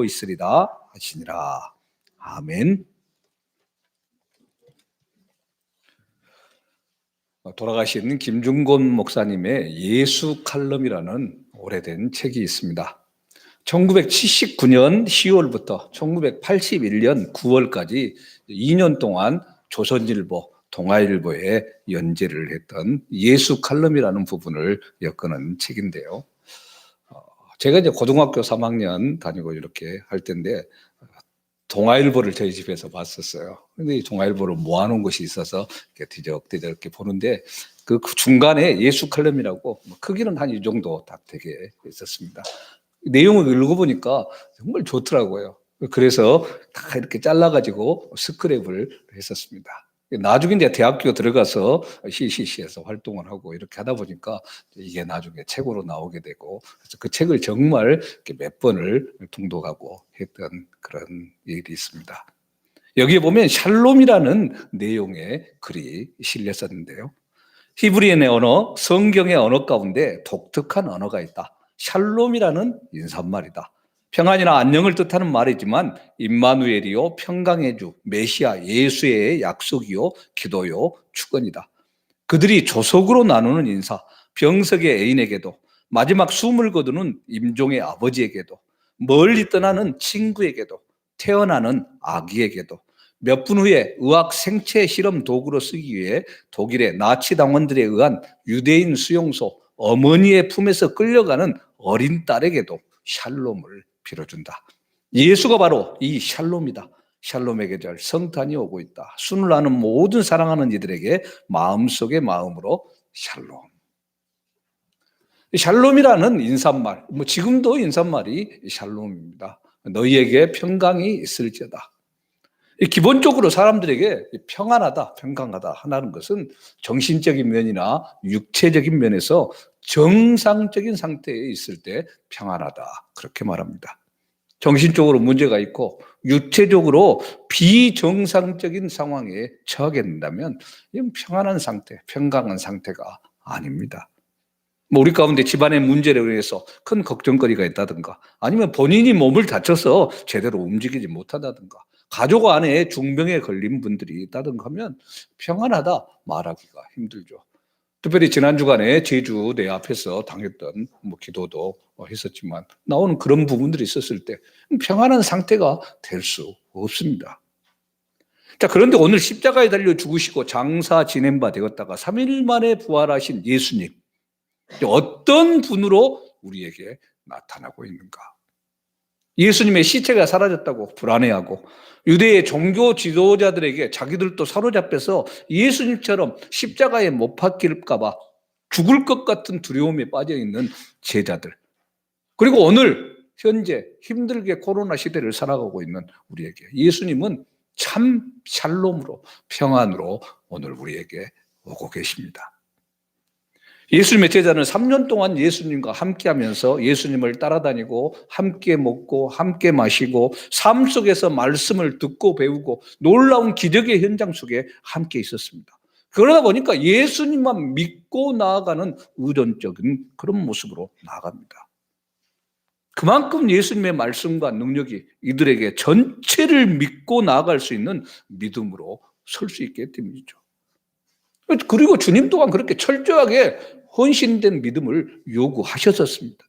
있으리라 하시니라. 아멘. 돌아가신 김중곤 목사님의 예수 칼럼이라는 오래된 책이 있습니다. 1979년 10월부터 1981년 9월까지 2년 동안 조선일보, 동아일보에 연재를 했던 예수 칼럼이라는 부분을 엮어낸 책인데요. 제가 이제 고등학교 3학년 다니고 이렇게 할 때인데 동아일보를 저희 집에서 봤었어요. 근데 이 동아일보를 모아놓은 것이 있어서 이렇게 뒤적뒤적 이렇게 보는데 그 중간에 예수 칼럼이라고 크기는 한 이 정도 딱 되게 있었습니다. 내용을 읽어보니까 정말 좋더라고요. 그래서 다 이렇게 잘라가지고 스크랩을 했었습니다. 나중에 이제 대학교 들어가서 CCC에서 활동을 하고 이렇게 하다 보니까 이게 나중에 책으로 나오게 되고, 그래서 그 책을 정말 몇 번을 통독하고 했던 그런 일이 있습니다. 여기에 보면 샬롬이라는 내용의 글이 실렸었는데요. 히브리어의 언어, 성경의 언어 가운데 독특한 언어가 있다. 샬롬이라는 인사말이다. 평안이나 안녕을 뜻하는 말이지만 임마누엘이요, 평강의 주, 메시아, 예수의 약속이요, 기도요, 축원이다. 그들이 조속으로 나누는 인사, 병석의 애인에게도, 마지막 숨을 거두는 임종의 아버지에게도, 멀리 떠나는 친구에게도, 태어나는 아기에게도, 몇 분 후에 의학 생체 실험 도구로 쓰기 위해 독일의 나치 당원들에 의한 유대인 수용소 어머니의 품에서 끌려가는 어린 딸에게도 샬롬을 빌어준다. 예수가 바로 이 샬롬이다. 샬롬의 계절 성탄이 오고 있다. 순을 나는 모든 사랑하는 이들에게 마음속의 마음으로 샬롬. 샬롬이라는 인사말, 지금도 인사말이 샬롬입니다. 너희에게 평강이 있을지어다. 기본적으로 사람들에게 평안하다, 평강하다 하는 것은 정신적인 면이나 육체적인 면에서 정상적인 상태에 있을 때 평안하다, 그렇게 말합니다. 정신적으로 문제가 있고 육체적으로 비정상적인 상황에 처하게 된다면 이건 평안한 상태, 평강한 상태가 아닙니다. 우리 가운데 집안의 문제로 인해서 큰 걱정거리가 있다든가, 아니면 본인이 몸을 다쳐서 제대로 움직이지 못한다든가, 가족 안에 중병에 걸린 분들이 있다든가 하면 평안하다 말하기가 힘들죠. 특별히 지난 주간에 제주 내 앞에서 당했던 기도도 했었지만 나오는 그런 부분들이 있었을 때 평안한 상태가 될 수 없습니다. 자, 그런데 오늘 십자가에 달려 죽으시고 장사 지낸 바 되었다가 3일 만에 부활하신 예수님, 어떤 분으로 우리에게 나타나고 있는가? 예수님의 시체가 사라졌다고 불안해하고 유대의 종교 지도자들에게 자기들도 사로잡혀서 예수님처럼 십자가에 못 박힐까 봐 죽을 것 같은 두려움에 빠져 있는 제자들, 그리고 오늘 현재 힘들게 코로나 시대를 살아가고 있는 우리에게 예수님은 참 샬롬으로, 평안으로 오늘 우리에게 오고 계십니다. 예수님의 제자는 3년 동안 예수님과 함께 하면서 예수님을 따라다니고 함께 먹고 함께 마시고 삶 속에서 말씀을 듣고 배우고 놀라운 기적의 현장 속에 함께 있었습니다. 그러다 보니까 예수님만 믿고 나아가는 의존적인 그런 모습으로 나아갑니다. 그만큼 예수님의 말씀과 능력이 이들에게 전체를 믿고 나아갈 수 있는 믿음으로 설 수 있기 때문이죠. 그리고 주님 또한 그렇게 철저하게 헌신된 믿음을 요구하셨었습니다.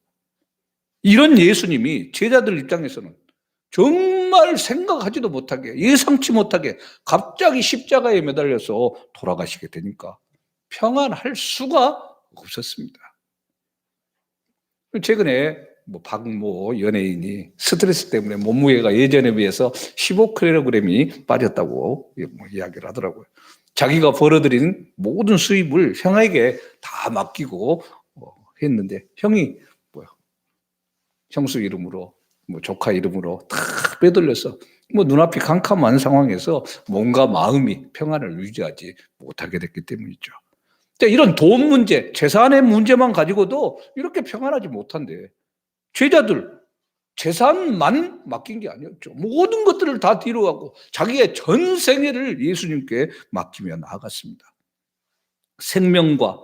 이런 예수님이 제자들 입장에서는 정말 생각하지도 못하게, 예상치 못하게 갑자기 십자가에 매달려서 돌아가시게 되니까 평안할 수가 없었습니다. 최근에 박모 연예인이 스트레스 때문에 몸무게가 예전에 비해서 15kg이 빠졌다고 이야기를 하더라고요. 자기가 벌어들인 모든 수입을 형에게 다 맡기고 했는데 형이 형수 이름으로 조카 이름으로 다 빼돌려서 눈앞이 캄캄한 상황에서 몸과 마음이 평안을 유지하지 못하게 됐기 때문이죠. 이런 돈 문제, 재산의 문제만 가지고도 이렇게 평안하지 못한데 제자들 재산만 맡긴 게 아니었죠. 모든 것들을 다 뒤로 하고 자기의 전 생애를 예수님께 맡기며 나아갔습니다. 생명과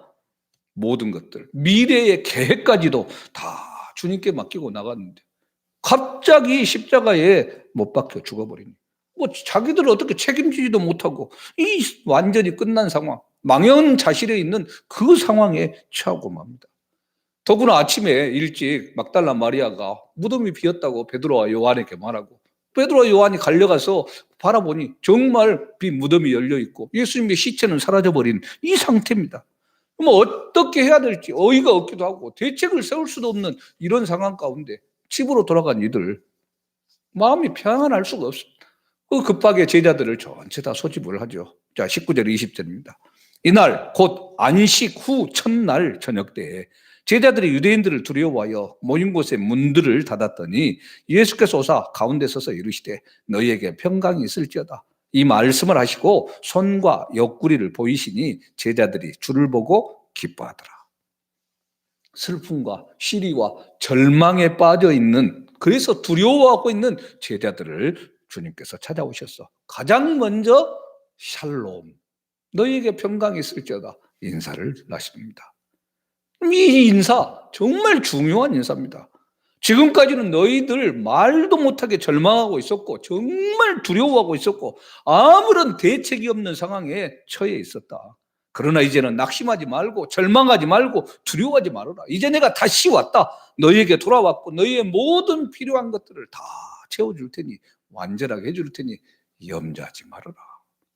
모든 것들, 미래의 계획까지도 다 주님께 맡기고 나갔는데 갑자기 십자가에 못 박혀 죽어버리니. 뭐 자기들 어떻게 책임지지도 못하고 이 완전히 끝난 상황, 망연자실해 있는 그 상황에 처하고 맙니다. 더구나 아침에 일찍 막달라 마리아가 무덤이 비었다고 베드로와 요한에게 말하고, 베드로와 요한이 달려가서 바라보니 정말 빈 무덤이 열려 있고 예수님의 시체는 사라져버린 이 상태입니다. 그럼 어떻게 해야 될지 어이가 없기도 하고 대책을 세울 수도 없는 이런 상황 가운데 집으로 돌아간 이들, 마음이 평안할 수가 없습니다. 급하게 제자들을 전체 다 소집을 하죠. 자, 19절 20절입니다. 이날 곧 안식 후 첫날 저녁 때에 제자들이 유대인들을 두려워하여 모인 곳에 문들을 닫았더니 예수께서 오사 가운데 서서 이르시되 너희에게 평강이 있을지어다. 이 말씀을 하시고 손과 옆구리를 보이시니 제자들이 주를 보고 기뻐하더라. 슬픔과 시리와 절망에 빠져 있는, 그래서 두려워하고 있는 제자들을 주님께서 찾아오셨어. 가장 먼저 샬롬, 너희에게 평강이 있을지어다 인사를 하십니다. 이 인사 정말 중요한 인사입니다. 지금까지는 너희들 말도 못하게 절망하고 있었고 정말 두려워하고 있었고 아무런 대책이 없는 상황에 처해 있었다. 그러나 이제는 낙심하지 말고 절망하지 말고 두려워하지 말아라. 이제 내가 다시 왔다. 너희에게 돌아왔고 너희의 모든 필요한 것들을 다 채워줄 테니, 완전하게 해줄 테니 염려하지 말아라.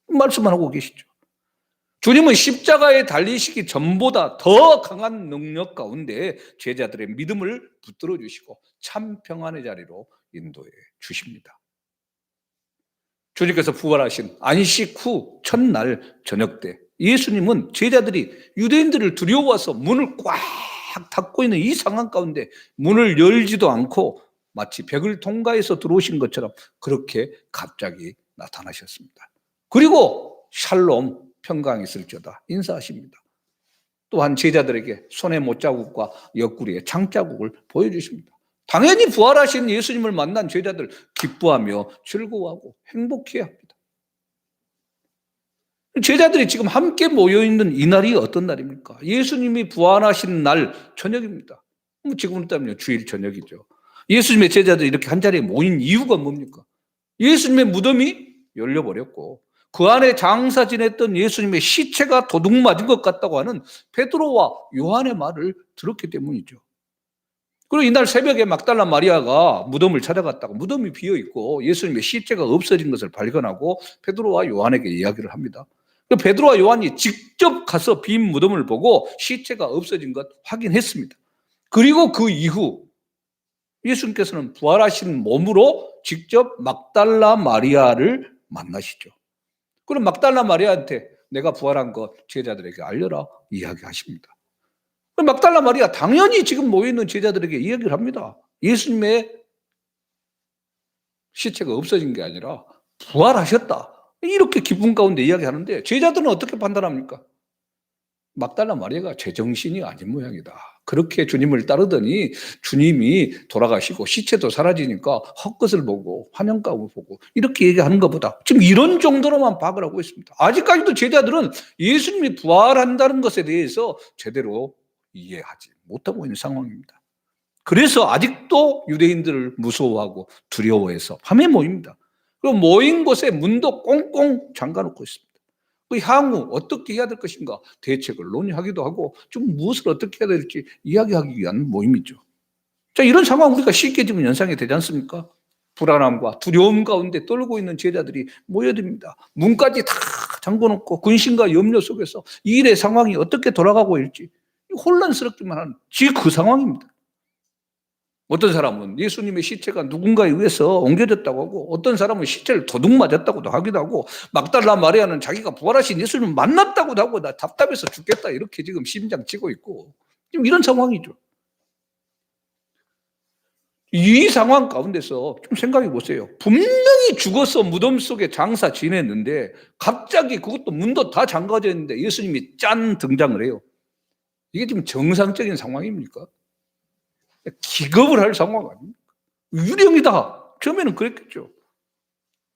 말씀만 하고 계시죠. 주님은 십자가에 달리시기 전보다 더 강한 능력 가운데 제자들의 믿음을 붙들어 주시고 참 평안의 자리로 인도해 주십니다. 주님께서 부활하신 안식 후 첫날 저녁 때 예수님은 제자들이 유대인들을 두려워서 문을 꽉 닫고 있는 이 상황 가운데 문을 열지도 않고 마치 벽을 통과해서 들어오신 것처럼 그렇게 갑자기 나타나셨습니다. 그리고 샬롬, 평강이 있을지어다 인사하십니다. 또한 제자들에게 손의 못자국과 옆구리에 창자국을 보여주십니다. 당연히 부활하신 예수님을 만난 제자들 기뻐하며 즐거워하고 행복해야 합니다. 제자들이 지금 함께 모여있는 이 날이 어떤 날입니까? 예수님이 부활하신 날 저녁입니다. 지금으로 따면 주일 저녁이죠. 예수님의 제자들이 이렇게 한자리에 모인 이유가 뭡니까? 예수님의 무덤이 열려버렸고 그 안에 장사 지냈던 예수님의 시체가 도둑 맞은 것 같다고 하는 베드로와 요한의 말을 들었기 때문이죠. 그리고 이날 새벽에 막달라 마리아가 무덤을 찾아갔다가 무덤이 비어있고 예수님의 시체가 없어진 것을 발견하고 베드로와 요한에게 이야기를 합니다. 베드로와 요한이 직접 가서 빈 무덤을 보고 시체가 없어진 것 확인했습니다. 그리고 그 이후 예수님께서는 부활하신 몸으로 직접 막달라 마리아를 만나시죠. 그럼 막달라 마리아한테 내가 부활한 것 제자들에게 알려라 이야기하십니다. 막달라 마리아 당연히 지금 모여있는 제자들에게 이야기를 합니다. 예수님의 시체가 없어진 게 아니라 부활하셨다. 이렇게 기분 가운데 이야기하는데 제자들은 어떻게 판단합니까? 막달라 마리아가 제정신이 아닌 모양이다. 그렇게 주님을 따르더니 주님이 돌아가시고 시체도 사라지니까 헛것을 보고 환영감을 보고 이렇게 얘기하는 것보다 지금 이런 정도로만 파악을 하고 있습니다. 아직까지도 제자들은 예수님이 부활한다는 것에 대해서 제대로 이해하지 못하고 있는 상황입니다. 그래서 아직도 유대인들을 무서워하고 두려워해서 밤에 모입니다. 그리고 모인 곳에 문도 꽁꽁 잠가놓고 있습니다. 그 향후 어떻게 해야 될 것인가 대책을 논의하기도 하고 좀 무엇을 어떻게 해야 될지 이야기하기 위한 모임이죠. 자, 이런 상황 우리가 쉽게 지금 연상이 되지 않습니까? 불안함과 두려움 가운데 떨고 있는 제자들이 모여듭니다. 문까지 다 잠궈놓고 근심과 염려 속에서 이 일의 상황이 어떻게 돌아가고 있을지 혼란스럽기만 한 지금 그 상황입니다. 어떤 사람은 예수님의 시체가 누군가에 의해서 옮겨졌다고 하고 어떤 사람은 시체를 도둑 맞았다고도 하기도 하고 막달라 마리아는 자기가 부활하신 예수님을 만났다고도 하고 나 답답해서 죽겠다 이렇게 지금 심장 치고 있고 지금 이런 상황이죠. 이 상황 가운데서 좀 생각해 보세요. 분명히 죽어서 무덤 속에 장사 지냈는데 갑자기 그것도 문도 다 잠가져 있는데 예수님이 짠 등장을 해요. 이게 지금 정상적인 상황입니까? 기겁을 할 상황 아닙니까? 유령이다. 처음에는 그랬겠죠.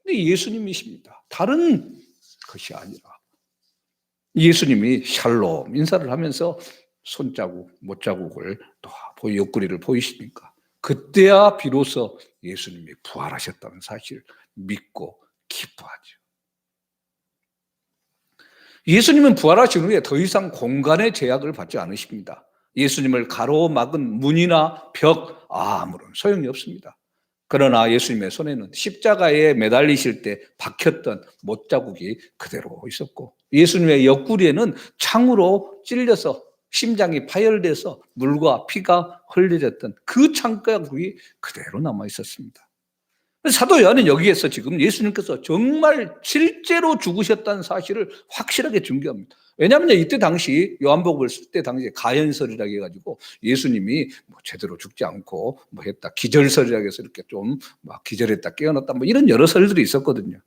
근데 예수님이십니다. 다른 것이 아니라 예수님이 샬롬 인사를 하면서 손자국, 못자국을 또 옆구리를 보이시니까 그때야 비로소 예수님이 부활하셨다는 사실을 믿고 기뻐하죠. 예수님은 부활하신 후에 더 이상 공간의 제약을 받지 않으십니다. 예수님을 가로막은 문이나 벽 아무런 소용이 없습니다. 그러나 예수님의 손에는 십자가에 매달리실 때 박혔던 못자국이 그대로 있었고, 예수님의 옆구리에는 창으로 찔려서 심장이 파열돼서 물과 피가 흘려졌던 그 창자국이 그대로 남아 있었습니다. 사도 요한은 여기에서 지금 예수님께서 정말 실제로 죽으셨다는 사실을 확실하게 증거합니다. 왜냐하면 이때 당시 요한복음을 쓸 때 당시에 가연설이라고 해가지고 예수님이 뭐 제대로 죽지 않고 뭐 했다, 기절설이라고 해서 이렇게 좀 막 기절했다 깨어났다 뭐 이런 여러 설들이 있었거든요.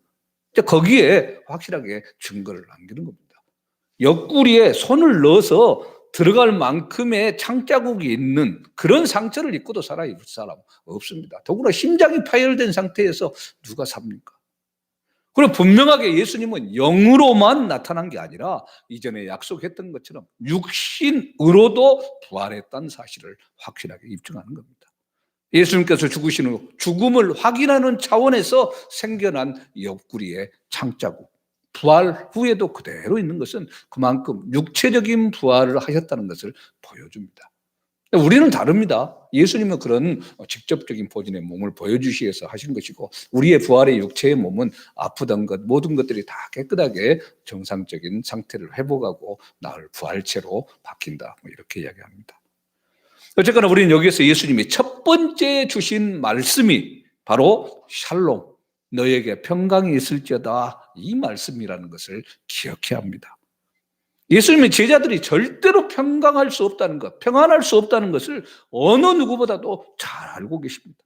거기에 확실하게 증거를 남기는 겁니다. 옆구리에 손을 넣어서 들어갈 만큼의 창자국이 있는 그런 상처를 입고도 살아있을 사람 없습니다. 더구나 심장이 파열된 상태에서 누가 삽니까? 그리고 분명하게 예수님은 영으로만 나타난 게 아니라 이전에 약속했던 것처럼 육신으로도 부활했다는 사실을 확실하게 입증하는 겁니다. 예수님께서 죽으신 후 죽음을 확인하는 차원에서 생겨난 옆구리의 창자국, 부활 후에도 그대로 있는 것은 그만큼 육체적인 부활을 하셨다는 것을 보여줍니다. 우리는 다릅니다. 예수님은 그런 직접적인 보존의 몸을 보여주시기 위해서 하신 것이고, 우리의 부활의 육체의 몸은 아프던 것 모든 것들이 다 깨끗하게 정상적인 상태를 회복하고 나을 부활체로 바뀐다, 이렇게 이야기합니다. 어쨌거나 우리는 여기에서 예수님이 첫 번째 주신 말씀이 바로 샬롬, 너에게 평강이 있을지어다, 이 말씀이라는 것을 기억해야 합니다. 예수님의 제자들이 절대로 평강할 수 없다는 것, 평안할 수 없다는 것을 어느 누구보다도 잘 알고 계십니다.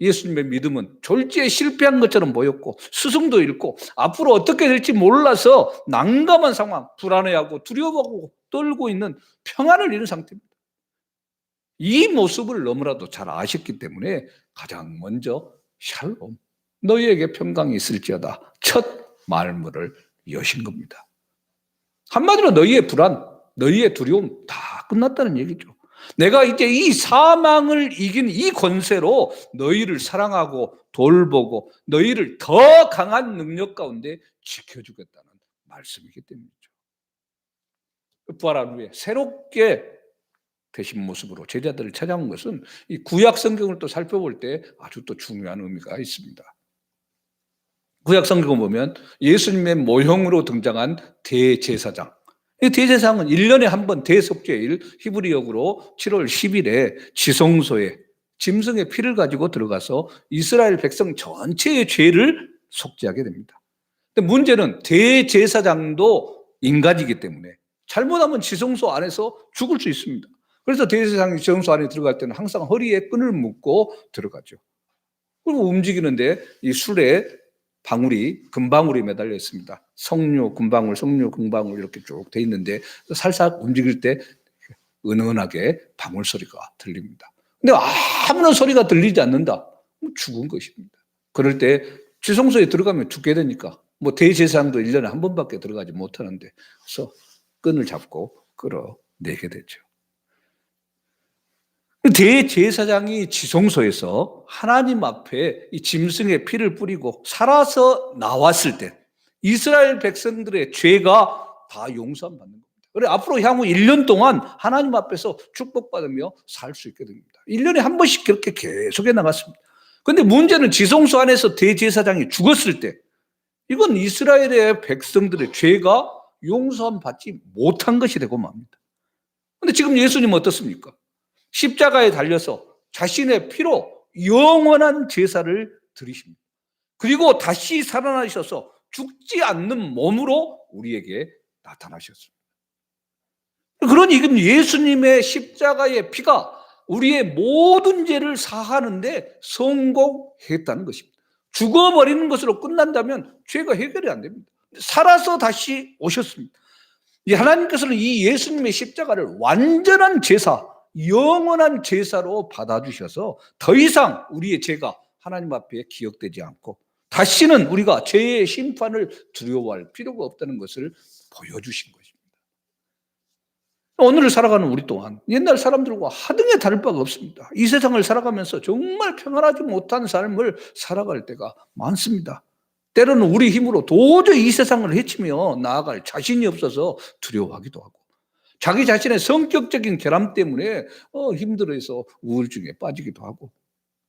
예수님의 믿음은 졸지에 실패한 것처럼 보였고, 스승도 잃고 앞으로 어떻게 될지 몰라서 난감한 상황, 불안해하고 두려워하고 떨고 있는 평안을 잃은 상태입니다. 이 모습을 너무나도 잘 아셨기 때문에 가장 먼저 샬롬, 너희에게 평강이 있을지어다, 첫 말문을 여신 겁니다. 한마디로 너희의 불안, 너희의 두려움 다 끝났다는 얘기죠. 내가 이제 이 사망을 이긴 이 권세로 너희를 사랑하고 돌보고 너희를 더 강한 능력 가운데 지켜주겠다는 말씀이기 때문이죠. 부활한 후에 새롭게 되신 모습으로 제자들을 찾아온 것은 이 구약 성경을 또 살펴볼 때 아주 또 중요한 의미가 있습니다. 구약 성경을 보면 예수님의 모형으로 등장한 대제사장, 이 대제사장은 1년에 한 번 대속죄일, 히브리역으로 7월 10일에 지성소에 짐승의 피를 가지고 들어가서 이스라엘 백성 전체의 죄를 속죄하게 됩니다. 근데 문제는 대제사장도 인간이기 때문에 잘못하면 지성소 안에서 죽을 수 있습니다. 그래서 대제사장이 지성소 안에 들어갈 때는 항상 허리에 끈을 묶고 들어가죠. 그리고 움직이는데 이 술에 금방울이 매달려 있습니다. 석류, 금방울, 석류, 금방울 이렇게 쭉 돼 있는데 살살 움직일 때 은은하게 방울 소리가 들립니다. 근데 아무런 소리가 들리지 않는다. 죽은 것입니다. 그럴 때 지성소에 들어가면 죽게 되니까 대제사장도 1년에 한 번밖에 들어가지 못하는데, 그래서 끈을 잡고 끌어내게 되죠. 대제사장이 지성소에서 하나님 앞에 이 짐승의 피를 뿌리고 살아서 나왔을 때 이스라엘 백성들의 죄가 다 용서받는 겁니다. 그래 앞으로 향후 1년 동안 하나님 앞에서 축복받으며 살 수 있게 됩니다. 1년에 한 번씩 그렇게 계속해 나갔습니다. 그런데 문제는 지성소 안에서 대제사장이 죽었을 때 이건 이스라엘의 백성들의 죄가 용서받지 못한 것이 되고 맙니다. 그런데 지금 예수님은 어떻습니까? 십자가에 달려서 자신의 피로 영원한 제사를 드리십니다. 그리고 다시 살아나셔서 죽지 않는 몸으로 우리에게 나타나셨습니다. 그러니 예수님의 십자가의 피가 우리의 모든 죄를 사하는데 성공했다는 것입니다. 죽어버리는 것으로 끝난다면 죄가 해결이 안 됩니다. 살아서 다시 오셨습니다. 하나님께서는 이 예수님의 십자가를 완전한 제사, 영원한 제사로 받아주셔서 더 이상 우리의 죄가 하나님 앞에 기억되지 않고 다시는 우리가 죄의 심판을 두려워할 필요가 없다는 것을 보여주신 것입니다. 오늘을 살아가는 우리 또한 옛날 사람들과 하등에 다를 바가 없습니다. 이 세상을 살아가면서 정말 평안하지 못한 삶을 살아갈 때가 많습니다. 때로는 우리 힘으로 도저히 이 세상을 헤치며 나아갈 자신이 없어서 두려워하기도 하고, 자기 자신의 성격적인 결함 때문에 힘들어해서 우울증에 빠지기도 하고,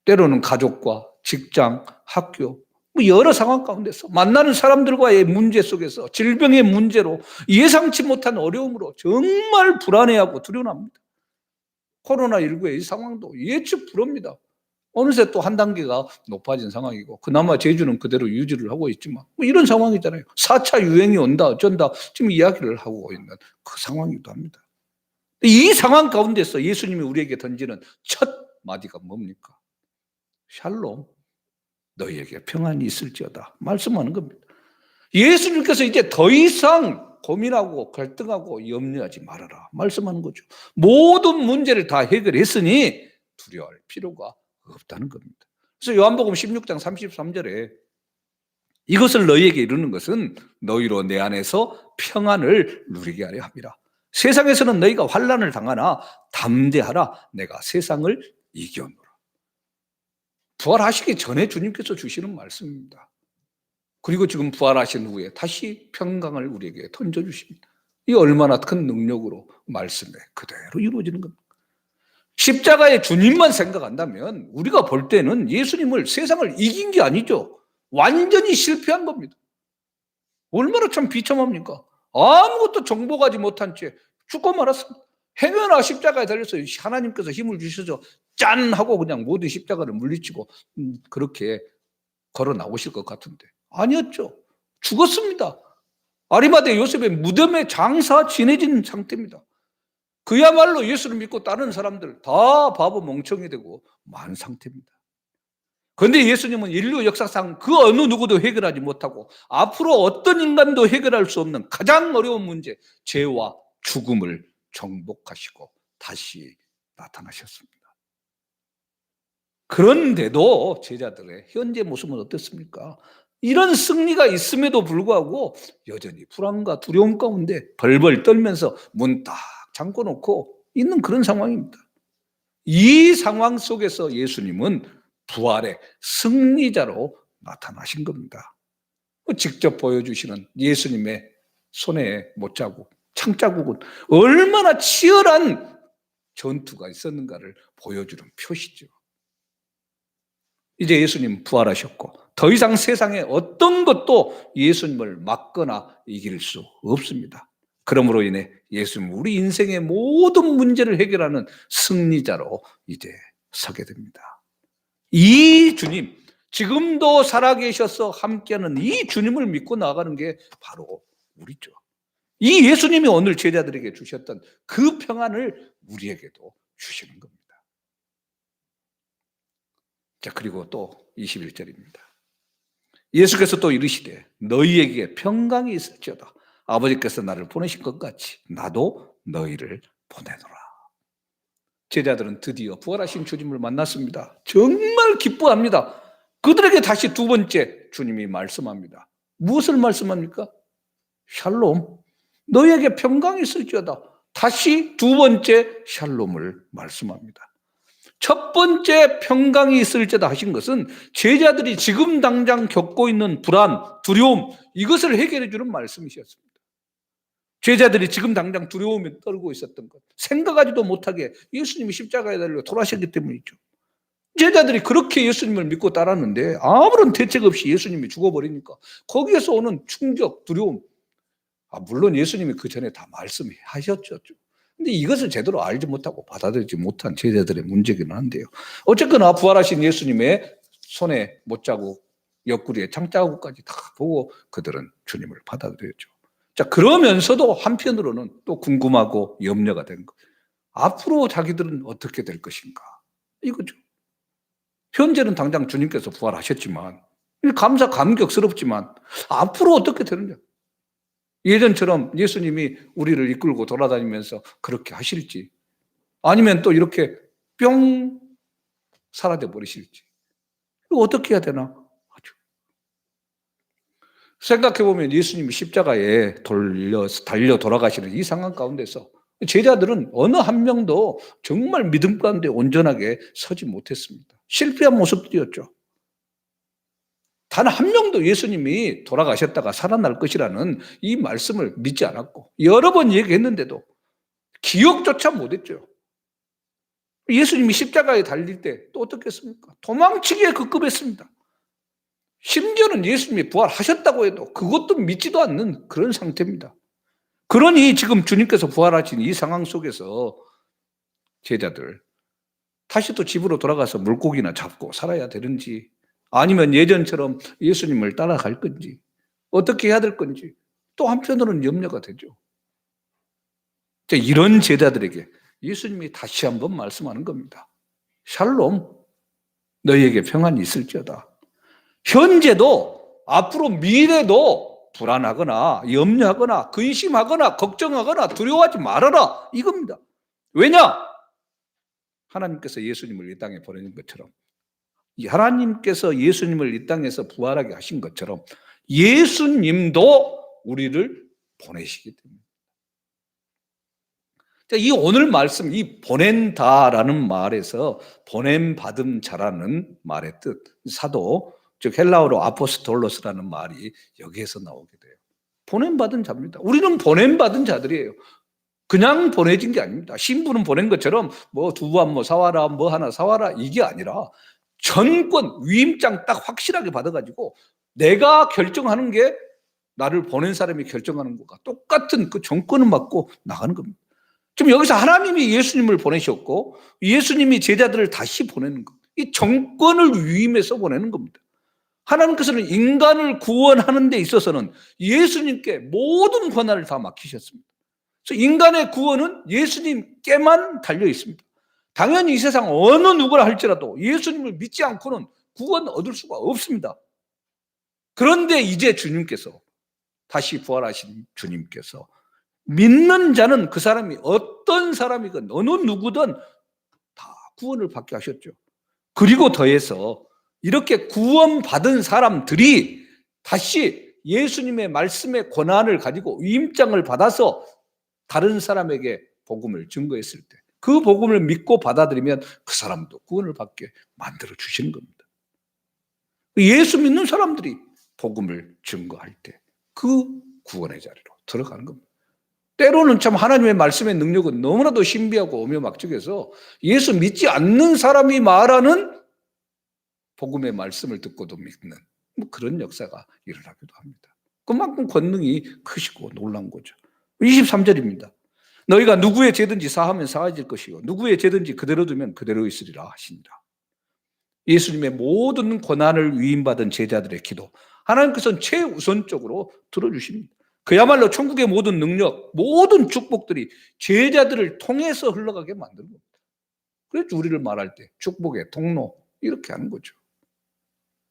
때로는 가족과 직장, 학교, 여러 상황 가운데서 만나는 사람들과의 문제 속에서 질병의 문제로 예상치 못한 어려움으로 정말 불안해하고 두려워합니다. 코로나19의 이 상황도 예측 불허입니다. 어느새 또 한 단계가 높아진 상황이고, 그나마 제주는 그대로 유지를 하고 있지만 이런 상황이잖아요. 4차 유행이 온다 어쩐다 지금 이야기를 하고 있는 그 상황이기도 합니다. 이 상황 가운데서 예수님이 우리에게 던지는 첫 마디가 뭡니까? 샬롬, 너희에게 평안이 있을지어다 말씀하는 겁니다. 예수님께서 이제 더 이상 고민하고 갈등하고 염려하지 말아라 말씀하는 거죠. 모든 문제를 다 해결했으니 두려워할 필요가 없다는 겁니다. 그래서 요한복음 16장 33절에 이것을 너희에게 이루는 것은 너희로 내 안에서 평안을 누리게 하려 함이라. 세상에서는 너희가 환난을 당하나 담대하라, 내가 세상을 이겨노라. 부활하시기 전에 주님께서 주시는 말씀입니다. 그리고 지금 부활하신 후에 다시 평강을 우리에게 던져주십니다. 이 얼마나 큰 능력으로 말씀에 그대로 이루어지는 겁니다. 십자가의 주님만 생각한다면 우리가 볼 때는 예수님을 세상을 이긴 게 아니죠. 완전히 실패한 겁니다. 얼마나 참 비참합니까? 아무것도 정복하지 못한 채 죽고 말았습니다. 행여나 십자가에 달려서 하나님께서 힘을 주셔서 짠 하고 그냥 모든 십자가를 물리치고 그렇게 걸어 나오실 것 같은데 아니었죠. 죽었습니다. 아리마대 요셉의 무덤에 장사 지내진 상태입니다. 그야말로 예수를 믿고 다른 사람들 다 바보 멍청이 되고 만 상태입니다. 그런데 예수님은 인류 역사상 그 어느 누구도 해결하지 못하고 앞으로 어떤 인간도 해결할 수 없는 가장 어려운 문제, 죄와 죽음을 정복하시고 다시 나타나셨습니다. 그런데도 제자들의 현재 모습은 어떻습니까? 이런 승리가 있음에도 불구하고 여전히 불안과 두려움 가운데 벌벌 떨면서 문 딱 잠궈 놓고 있는 그런 상황입니다. 이 상황 속에서 예수님은 부활의 승리자로 나타나신 겁니다. 직접 보여주시는 예수님의 손에 못자국, 창자국은 얼마나 치열한 전투가 있었는가를 보여주는 표시죠. 이제 예수님 부활하셨고 더 이상 세상에 어떤 것도 예수님을 막거나 이길 수 없습니다. 그러므로 인해 예수님은 우리 인생의 모든 문제를 해결하는 승리자로 이제 서게 됩니다. 이 주님, 지금도 살아계셔서 함께하는 이 주님을 믿고 나아가는 게 바로 우리죠. 이 예수님이 오늘 제자들에게 주셨던 그 평안을 우리에게도 주시는 겁니다. 자, 그리고 또 21절입니다. 예수께서 또 이르시되 너희에게 평강이 있을지어다. 아버지께서 나를 보내신 것 같이 나도 너희를 보내노라. 제자들은 드디어 부활하신 주님을 만났습니다. 정말 기뻐합니다. 그들에게 다시 두 번째 주님이 말씀합니다. 무엇을 말씀합니까? 샬롬, 너희에게 평강이 있을지어다. 다시 두 번째 샬롬을 말씀합니다. 첫 번째 평강이 있을지어다 하신 것은 제자들이 지금 당장 겪고 있는 불안, 두려움, 이것을 해결해 주는 말씀이셨습니다. 제자들이 지금 당장 두려움에 떨고 있었던 것, 생각하지도 못하게 예수님이 십자가에 달려 돌아가셨기 때문이죠. 제자들이 그렇게 예수님을 믿고 따랐는데 아무런 대책 없이 예수님이 죽어버리니까 거기에서 오는 충격, 두려움, 물론 예수님이 그 전에 다 말씀하셨죠. 근데 이것을 제대로 알지 못하고 받아들이지 못한 제자들의 문제기는 한데요. 어쨌거나 부활하신 예수님의 손에 못자국, 옆구리에 창자국까지 다 보고 그들은 주님을 받아들였죠. 자, 그러면서도 한편으로는 또 궁금하고 염려가 된 거예요. 앞으로 자기들은 어떻게 될 것인가? 이거죠. 현재는 당장 주님께서 부활하셨지만, 감격스럽지만, 앞으로 어떻게 되느냐? 예전처럼 예수님이 우리를 이끌고 돌아다니면서 그렇게 하실지, 아니면 또 이렇게 뿅 사라져 버리실지, 어떻게 해야 되나? 생각해보면 예수님이 십자가에 달려 돌아가시는 이 상황 가운데서 제자들은 어느 한 명도 정말 믿음 가운데 온전하게 서지 못했습니다. 실패한 모습들이었죠. 단 한 명도 예수님이 돌아가셨다가 살아날 것이라는 이 말씀을 믿지 않았고, 여러 번 얘기했는데도 기억조차 못했죠. 예수님이 십자가에 달릴 때 또 어떻겠습니까? 도망치기에 급급했습니다. 심지어는 예수님이 부활하셨다고 해도 그것도 믿지도 않는 그런 상태입니다. 그러니 지금 주님께서 부활하신 이 상황 속에서 제자들 다시 또 집으로 돌아가서 물고기나 잡고 살아야 되는지, 아니면 예전처럼 예수님을 따라갈 건지, 어떻게 해야 될 건지 또 한편으로는 염려가 되죠. 이런 제자들에게 예수님이 다시 한번 말씀하는 겁니다. 샬롬, 너희에게 평안이 있을지어다. 현재도 앞으로 미래도 불안하거나 염려하거나 근심하거나 걱정하거나 두려워하지 말아라, 이겁니다. 왜냐? 하나님께서 예수님을 이 땅에 보내는 것처럼, 하나님께서 예수님을 이 땅에서 부활하게 하신 것처럼 예수님도 우리를 보내시기 때문에. 이 오늘 말씀, 이 보낸다라는 말에서 보냄받은 자라는 말의 뜻, 사도, 즉 헬라어로 아포스톨로스라는 말이 여기에서 나오게 돼요. 보냄받은 자입니다. 우리는 보냄받은 자들이에요. 그냥 보내진 게 아닙니다. 신부는 보낸 것처럼 뭐 두부한 뭐 사와라, 뭐 하나 사와라, 이게 아니라 전권, 위임장 딱 확실하게 받아가지고 내가 결정하는 게 나를 보낸 사람이 결정하는 것과 똑같은 그 정권을 받고 나가는 겁니다. 지금 여기서 하나님이 예수님을 보내셨고 예수님이 제자들을 다시 보내는 것, 이 정권을 위임해서 보내는 겁니다. 하나님께서는 인간을 구원하는 데 있어서는 예수님께 모든 권한을 다 맡기셨습니다. 그래서 인간의 구원은 예수님께만 달려 있습니다. 당연히 이 세상 어느 누구라 할지라도 예수님을 믿지 않고는 구원 얻을 수가 없습니다. 그런데 이제 주님께서, 다시 부활하신 주님께서 믿는 자는 그 사람이 어떤 사람이건 어느 누구든 다 구원을 받게 하셨죠. 그리고 더해서 이렇게 구원받은 사람들이 다시 예수님의 말씀의 권한을 가지고 위임장을 받아서 다른 사람에게 복음을 증거했을 때 그 복음을 믿고 받아들이면 그 사람도 구원을 받게 만들어 주시는 겁니다. 예수 믿는 사람들이 복음을 증거할 때 그 구원의 자리로 들어가는 겁니다. 때로는 참 하나님의 말씀의 능력은 너무나도 신비하고 오묘막측해서 예수 믿지 않는 사람이 말하는 복음의 말씀을 듣고도 믿는 그런 역사가 일어나기도 합니다. 그만큼 권능이 크시고 놀라운 거죠. 23절입니다. 너희가 누구의 죄든지 사하면 사해질 것이요 누구의 죄든지 그대로 두면 그대로 있으리라 하시니라. 예수님의 모든 권한을 위임받은 제자들의 기도, 하나님께서는 최우선적으로 들어주십니다. 그야말로 천국의 모든 능력, 모든 축복들이 제자들을 통해서 흘러가게 만드는 겁니다. 그래서 우리를 말할 때 축복의 통로, 이렇게 하는 거죠.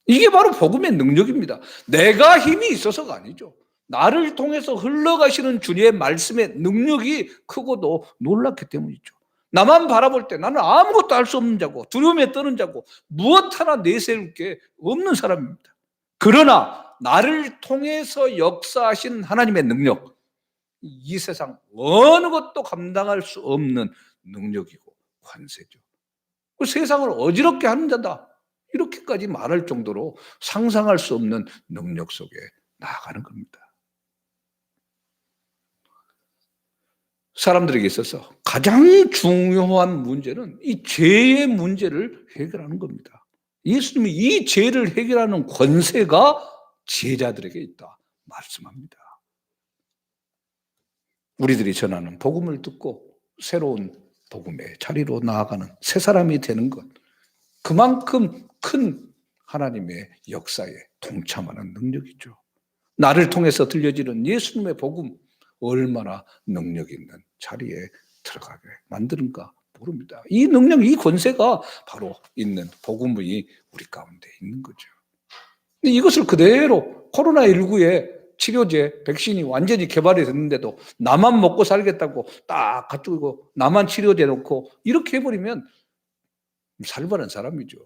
이게 바로 복음의 능력입니다. 내가 힘이 있어서가 아니죠. 나를 통해서 흘러가시는 주님의 말씀의 능력이 크고도 놀랍기 때문이죠. 나만 바라볼 때 나는 아무것도 할 수 없는 자고 두려움에 떠는 자고 무엇 하나 내세울 게 없는 사람입니다. 그러나 나를 통해서 역사하신 하나님의 능력, 이 세상 어느 것도 감당할 수 없는 능력이고 관세죠. 그 세상을 어지럽게 하는 자다, 이렇게까지 말할 정도로 상상할 수 없는 능력 속에 나아가는 겁니다. 사람들에게 있어서 가장 중요한 문제는 이 죄의 문제를 해결하는 겁니다. 예수님이 이 죄를 해결하는 권세가 제자들에게 있다 말씀합니다. 우리들이 전하는 복음을 듣고 새로운 복음의 자리로 나아가는 새 사람이 되는 것, 그만큼 큰 하나님의 역사에 동참하는 능력이죠. 나를 통해서 들려지는 예수님의 복음, 얼마나 능력 있는 자리에 들어가게 만드는가 모릅니다. 이 능력, 이 권세가 바로 있는 복음이 우리 가운데 있는 거죠. 근데 이것을 그대로 코로나19의 치료제, 백신이 완전히 개발이 됐는데도 나만 먹고 살겠다고 딱 갖추고 나만 치료제 놓고 이렇게 해버리면 살벌한 사람이죠.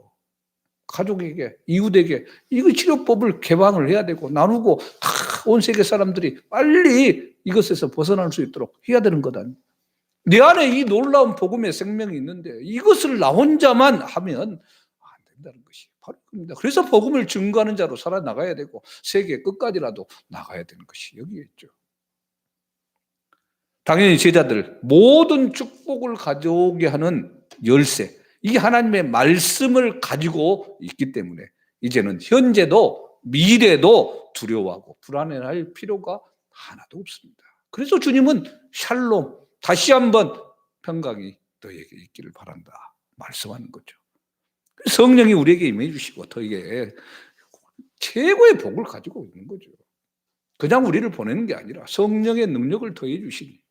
가족에게, 이웃에게 이거 치료법을 개방을 해야 되고 나누고 다 온 세계 사람들이 빨리 이것에서 벗어날 수 있도록 해야 되는 것 아닙니까? 내 안에 이 놀라운 복음의 생명이 있는데 이것을 나 혼자만 하면 안 된다는 것이 바로 그겁니다. 그래서 복음을 증거하는 자로 살아나가야 되고 세계 끝까지라도 나가야 되는 것이 여기에 있죠. 당연히 제자들 모든 축복을 가져오게 하는 열쇠, 이게 하나님의 말씀을 가지고 있기 때문에 이제는 현재도 미래도 두려워하고 불안해할 필요가 하나도 없습니다. 그래서 주님은 샬롬, 다시 한번 평강이 너에게 있기를 바란다 말씀하는 거죠. 성령이 우리에게 임해 주시고 더에게 최고의 복을 가지고 있는 거죠. 그냥 우리를 보내는 게 아니라 성령의 능력을 더해 주시니,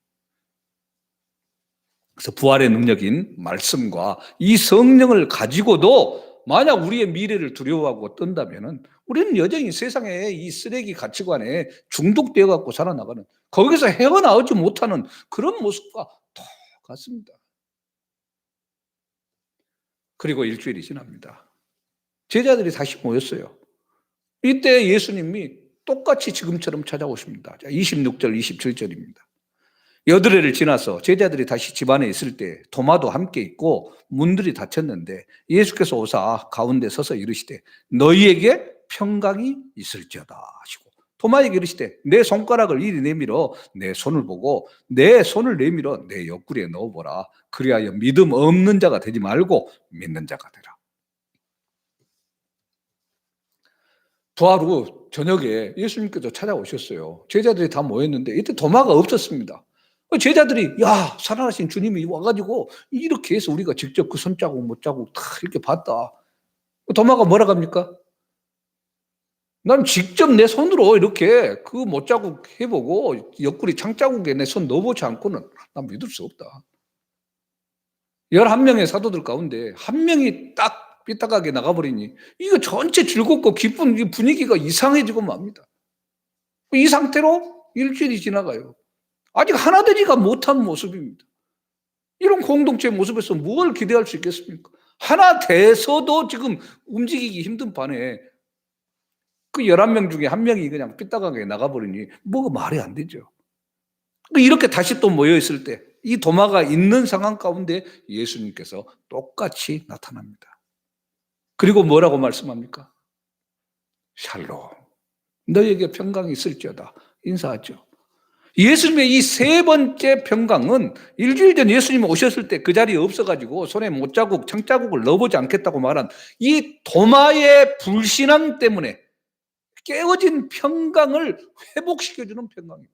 그래서 부활의 능력인 말씀과 이 성령을 가지고도 만약 우리의 미래를 두려워하고 떤다면은 우리는 여전히 세상의 이 쓰레기 가치관에 중독되어 갖고 살아나가는, 거기서 헤어나오지 못하는 그런 모습과 똑같습니다. 그리고 일주일이 지납니다. 제자들이 다시 모였어요. 이때 예수님이 똑같이 지금처럼 찾아오십니다. 26절, 27절입니다. 여드레를 지나서 제자들이 다시 집안에 있을 때 도마도 함께 있고 문들이 닫혔는데 예수께서 오사 가운데 서서 이르시되 너희에게 평강이 있을지어다 하시고 도마에게 이르시되 내 손가락을 이리 내밀어 내 손을 보고 내 손을 내밀어 내 옆구리에 넣어보라. 그리하여 믿음 없는 자가 되지 말고 믿는 자가 되라. 부활 후 저녁에 예수님께서 찾아오셨어요. 제자들이 다 모였는데 이때 도마가 없었습니다. 제자들이 야, 살아나신 주님이 와가지고 이렇게 해서 우리가 직접 그 손자국 못자국 다 이렇게 봤다. 도마가 뭐라 합니까? 난 직접 내 손으로 이렇게 그 못자국 해보고 옆구리 창자국에 내 손 넣어보지 않고는 난 믿을 수 없다. 11명의 사도들 가운데 한 명이 딱 삐딱하게 나가버리니 이거 전체 즐겁고 기쁜 이 분위기가 이상해지고 맙니다. 이 상태로 일주일이 지나가요. 아직 하나 되지가 못한 모습입니다. 이런 공동체 모습에서 뭘 기대할 수 있겠습니까? 하나 돼서도 지금 움직이기 힘든 반에 그 11명 중에 한 명이 그냥 삐딱하게 나가버리니 뭐가 말이 안 되죠. 이렇게 다시 또 모여있을 때 이 도마가 있는 상황 가운데 예수님께서 똑같이 나타납니다. 그리고 뭐라고 말씀합니까? 샬롬, 너에게 평강이 있을지어다 인사하죠. 예수님의 이 세 번째 평강은 일주일 전 예수님이 오셨을 때 그 자리에 없어가지고 손에 못자국, 창자국을 넣어보지 않겠다고 말한 이 도마의 불신앙 때문에 깨어진 평강을 회복시켜주는 평강입니다.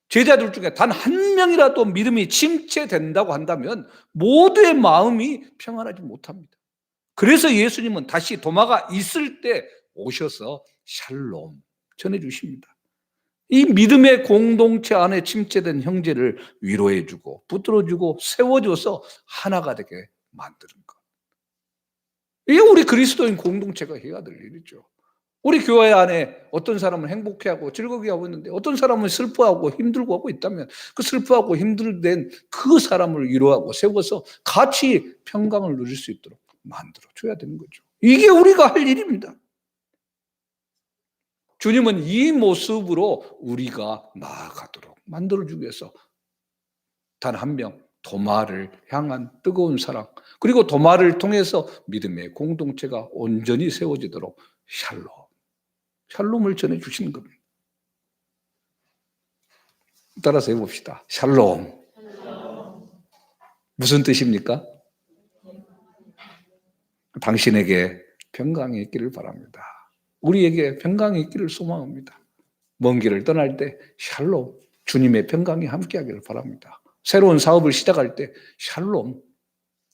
제자들 중에 단 한 명이라도 믿음이 침체된다고 한다면 모두의 마음이 평안하지 못합니다. 그래서 예수님은 다시 도마가 있을 때 오셔서 샬롬 전해주십니다. 이 믿음의 공동체 안에 침체된 형제를 위로해주고 붙들어주고 세워줘서 하나가 되게 만드는 것. 이게 우리 그리스도인 공동체가 해야 될 일이죠. 우리 교회 안에 어떤 사람은 행복해하고 즐겁게 하고 있는데 어떤 사람은 슬퍼하고 힘들고 하고 있다면 그 슬퍼하고 힘들된 그 사람을 위로하고 세워서 같이 평강을 누릴 수 있도록 만들어줘야 되는 거죠. 이게 우리가 할 일입니다. 주님은 이 모습으로 우리가 나아가도록 만들어주기 위해서 단 한 명, 도마를 향한 뜨거운 사랑, 그리고 도마를 통해서 믿음의 공동체가 온전히 세워지도록 샬롬을 전해주시는 겁니다. 따라서 해봅시다. 샬롬. 무슨 뜻입니까? 당신에게 평강이 있기를 바랍니다. 우리에게 평강이 있기를 소망합니다. 먼 길을 떠날 때 샬롬, 주님의 평강이 함께하기를 바랍니다. 새로운 사업을 시작할 때 샬롬,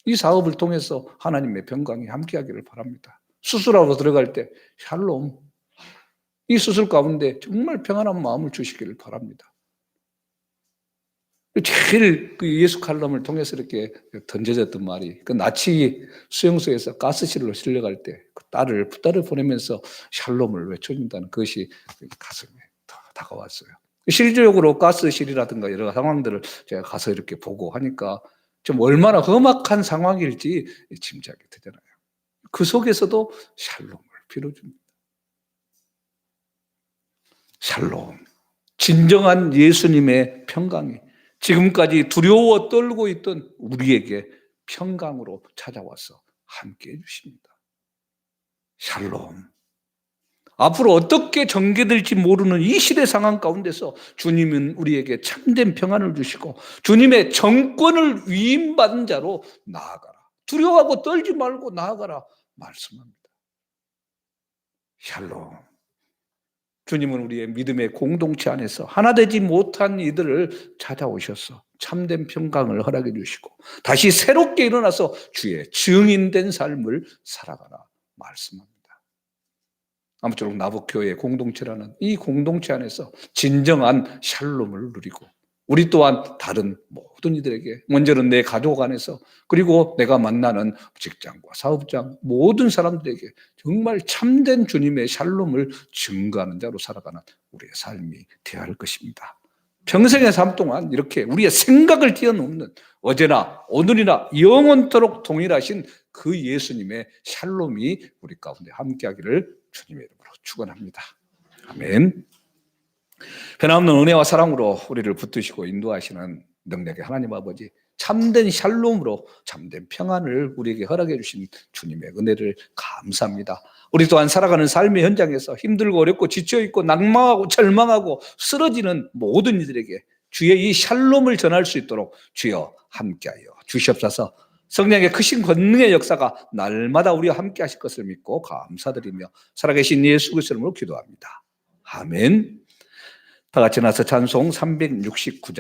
이 사업을 통해서 하나님의 평강이 함께하기를 바랍니다. 수술하러 들어갈 때 샬롬, 이 수술 가운데 정말 평안한 마음을 주시기를 바랍니다. 제일 그 예수 칼럼을 통해서 이렇게 던져졌던 말이 그 나치 수용소에서 가스실로 실려갈 때 그 딸을 보내면서 샬롬을 외쳐준다는 그것이 가슴에 다가왔어요. 실질적으로 가스실이라든가 여러 상황들을 제가 가서 이렇게 보고 하니까 좀 얼마나 험악한 상황일지 짐작이 되잖아요. 그 속에서도 샬롬을 빌어줍니다. 샬롬, 진정한 예수님의 평강이 지금까지 두려워 떨고 있던 우리에게 평강으로 찾아와서 함께 해주십니다. 샬롬. 앞으로 어떻게 전개될지 모르는 이 시대 상황 가운데서 주님은 우리에게 참된 평안을 주시고 주님의 정권을 위임받은 자로 나아가라. 두려워하고 떨지 말고 나아가라 말씀합니다. 샬롬. 주님은 우리의 믿음의 공동체 안에서 하나 되지 못한 이들을 찾아오셔서 참된 평강을 허락해 주시고 다시 새롭게 일어나서 주의 증인된 삶을 살아가라 말씀합니다. 아무쪼록 나북교회 공동체라는 이 공동체 안에서 진정한 샬롬을 누리고 우리 또한 다른 모든 이들에게 먼저는 내 가족 안에서 그리고 내가 만나는 직장과 사업장 모든 사람들에게 정말 참된 주님의 샬롬을 증거하는 자로 살아가는 우리의 삶이 되어야 할 것입니다. 평생의 삶 동안 이렇게 우리의 생각을 뛰어넘는 어제나 오늘이나 영원토록 동일하신 그 예수님의 샬롬이 우리 가운데 함께하기를 주님의 이름으로 축원합니다. 아멘. 변함없는 은혜와 사랑으로 우리를 붙드시고 인도하시는 능력의 하나님 아버지, 참된 샬롬으로 참된 평안을 우리에게 허락해 주신 주님의 은혜를 감사합니다. 우리 또한 살아가는 삶의 현장에서 힘들고 어렵고 지쳐있고 낭망하고 절망하고 쓰러지는 모든 이들에게 주의 이 샬롬을 전할 수 있도록 주여 함께하여 주시옵소서. 성령의 크신 권능의 역사가 날마다 우리와 함께 하실 것을 믿고 감사드리며 살아계신 예수 그리스도의 이름으로 기도합니다. 아멘. 다 같이 나서 찬송 369장